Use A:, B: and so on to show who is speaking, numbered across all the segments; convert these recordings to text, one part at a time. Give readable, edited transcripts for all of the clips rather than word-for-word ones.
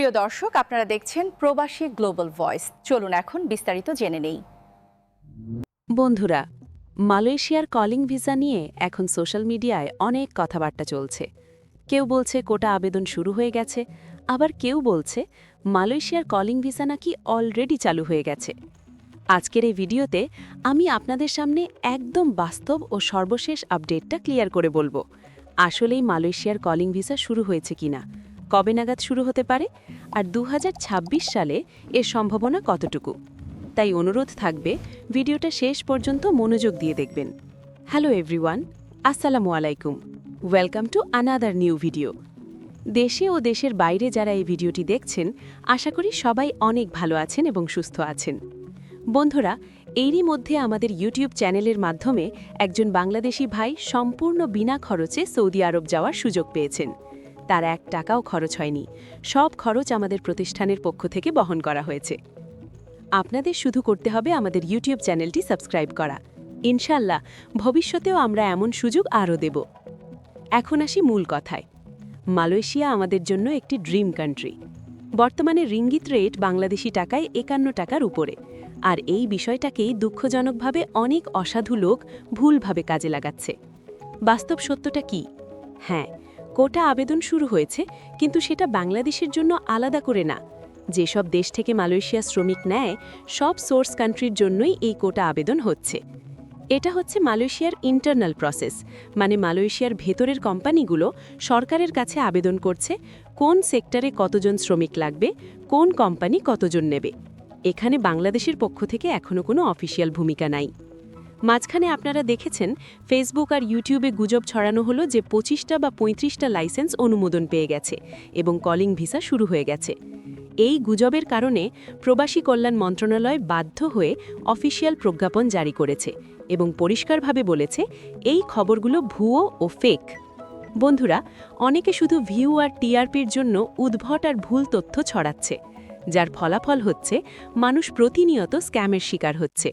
A: প্রিয় দর্শক, আপনারা দেখছেন প্রবাসী গ্লোবাল ভয়েস। চলুন এখন বিস্তারিত জেনে নেই।
B: বন্ধুরা, মালয়েশিয়ার কলিং ভিসা নিয়ে এখন সোশ্যাল মিডিয়ায় অনেক কথাবার্তা চলছে। কেউ বলছে কোটা আবেদন শুরু হয়ে গেছে, আবার কেউ বলছে মালয়েশিয়ার কলিং ভিসা নাকি অলরেডি চালু হয়ে গেছে। আজকের এই ভিডিওতে আমি আপনাদের সামনে একদম বাস্তব ও সর্বশেষ আপডেটটা ক্লিয়ার করে বলবো আসলেই মালয়েশিয়ার কলিং ভিসা শুরু হয়েছে কিনা, কবে নাগাদ শুরু হতে পারে, আর 2026 সালে এর সম্ভাবনা কতটুকু। তাই অনুরোধ থাকবে ভিডিওটা শেষ পর্যন্ত মনোযোগ দিয়ে দেখবেন। হ্যালো এভরিওয়ান, আসসালামু আলাইকুম, welcome to another new video. দেশে ও দেশের বাইরে যারা এই ভিডিওটি দেখছেন, আশা করি সবাই অনেক ভালো আছেন এবং সুস্থ আছেন। বন্ধুরা, এরই মধ্যে আমাদের ইউটিউব চ্যানেলের মাধ্যমে একজন বাংলাদেশি ভাই সম্পূর্ণ বিনা খরচে সৌদি আরব যাওয়ার সুযোগ পেয়েছেন। তার 1 টাকাও খরচ হয়নি, সব খরচ আমাদের প্রতিষ্ঠানের পক্ষ থেকে বহন করা হয়েছে। আপনাদের শুধু করতে হবে আমাদের ইউটিউব চ্যানেলটি সাবস্ক্রাইব করা। ইনশাল্লাহ ভবিষ্যতেও আমরা এমন সুযোগ আরও দেব। এখন আসি মূল কথায়। মালয়েশিয়া আমাদের জন্য একটি ড্রিম কান্ট্রি। বর্তমানে রিঙ্গিত রেট বাংলাদেশি টাকায় 51 টাকার উপরে, আর এই বিষয়টাকেই দুঃখজনকভাবে অনেক অসাধু লোক ভুলভাবে কাজে লাগাচ্ছে। বাস্তব সত্যটা কি? হ্যাঁ, কোটা আবেদন শুরু হয়েছে, কিন্তু সেটা বাংলাদেশের জন্য আলাদা করে না। যেসব দেশ থেকে মালয়েশিয়া শ্রমিক নেয়, সব সোর্স কান্ট্রির জন্যই এই কোটা আবেদন হচ্ছে। এটা হচ্ছে মালয়েশিয়ার ইন্টারনাল প্রসেস, মানে মালয়েশিয়ার ভেতরের কোম্পানিগুলো সরকারের কাছে আবেদন করছে কোন সেক্টরে কতজন শ্রমিক লাগবে, কোন কোম্পানি কতজন নেবে। এখানে বাংলাদেশের পক্ষ থেকে এখনও কোনো অফিসিয়াল ভূমিকা নাই। মাঝখানে আপনারা দেখেছেন ফেসবুক আর ইউটিউবে গুজব ছড়ানো হলো যে 25টা বা 35টা লাইসেন্স অনুমোদন পেয়ে গেছে এবং কলিং ভিসা শুরু হয়ে গেছে। এই গুজবের কারণে প্রবাসী কল্যাণ মন্ত্রণালয় বাধ্য হয়ে অফিসিয়াল প্রজ্ঞাপন জারি করেছে এবং পরিষ্কারভাবে বলেছে এই খবরগুলো ভুয়ো ও ফেক। বন্ধুরা, অনেকে শুধু ভিউ আর টিআরপির জন্য উদ্ভট আর ভুল তথ্য ছড়াচ্ছে, যার ফলাফল হচ্ছে মানুষ প্রতিনিয়ত স্ক্যামের শিকার হচ্ছে।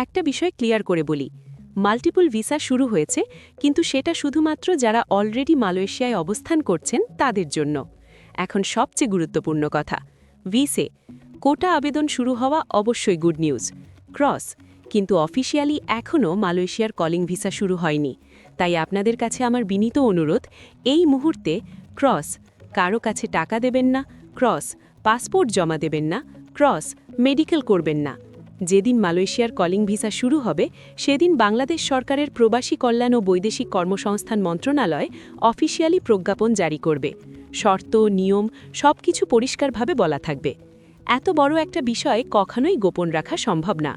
B: একটা বিষয় ক্লিয়ার করে বলি, মাল্টিপল ভিসা শুরু হয়েছে, কিন্তু সেটা শুধুমাত্র যারা অলরেডি মালয়েশিয়ায় অবস্থান করছেন তাদের জন্য। এখন সবচেয়ে গুরুত্বপূর্ণ কথা, ভিসে কোটা আবেদন শুরু হওয়া অবশ্যই গুড নিউজ। ক্রস কিন্তু অফিসিয়ালি এখনও মালয়েশিয়ার কলিং ভিসা শুরু হয়নি। তাই আপনাদের কাছে আমার বিনীত অনুরোধ, এই মুহূর্তে ক্রস কারো কাছে টাকা দেবেন না, ক্রস পাসপোর্ট জমা দেবেন না, ক্রস মেডিকেল করবেন না। যেদিন মালয়েশিয়ার কলিং ভিসা শুরু হবে, সেদিন বাংলাদেশ সরকারের প্রবাসী কল্যাণ ও বৈদেশিক কর্মসংস্থান মন্ত্রণালয় অফিসিয়ালি প্রজ্ঞাপন জারি করবে। শর্ত, নিয়ম সবকিছু পরিষ্কারভাবে বলা থাকবে। এত বড় একটা বিষয় কখনোই গোপন রাখা সম্ভব না।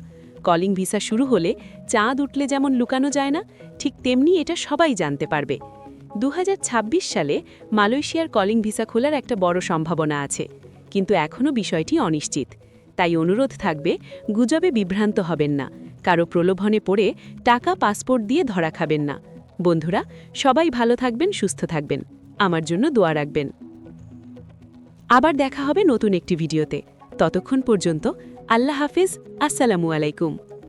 B: কলিং ভিসা শুরু হলে চাঁদ উঠলে যেমন লুকানো যায় না, ঠিক তেমনি এটা সবাই জানতে পারবে। 2026 সালে মালয়েশিয়ার কলিং ভিসা খোলার একটা বড় সম্ভাবনা আছে, কিন্তু এখনও বিষয়টি অনিশ্চিত। তাই অনুরোধ থাকবে, গুজবে বিভ্রান্ত হবেন না, কারো প্রলোভনে পড়ে টাকা পাসপোর্ট দিয়ে ধরা খাবেন না। বন্ধুরা, সবাই ভালো থাকবেন, সুস্থ থাকবেন, আমার জন্য দোয়া রাখবেন। আবার দেখা হবে নতুন একটি ভিডিওতে। ততক্ষণ পর্যন্ত আল্লাহ হাফিজ, আসসালামু আলাইকুম।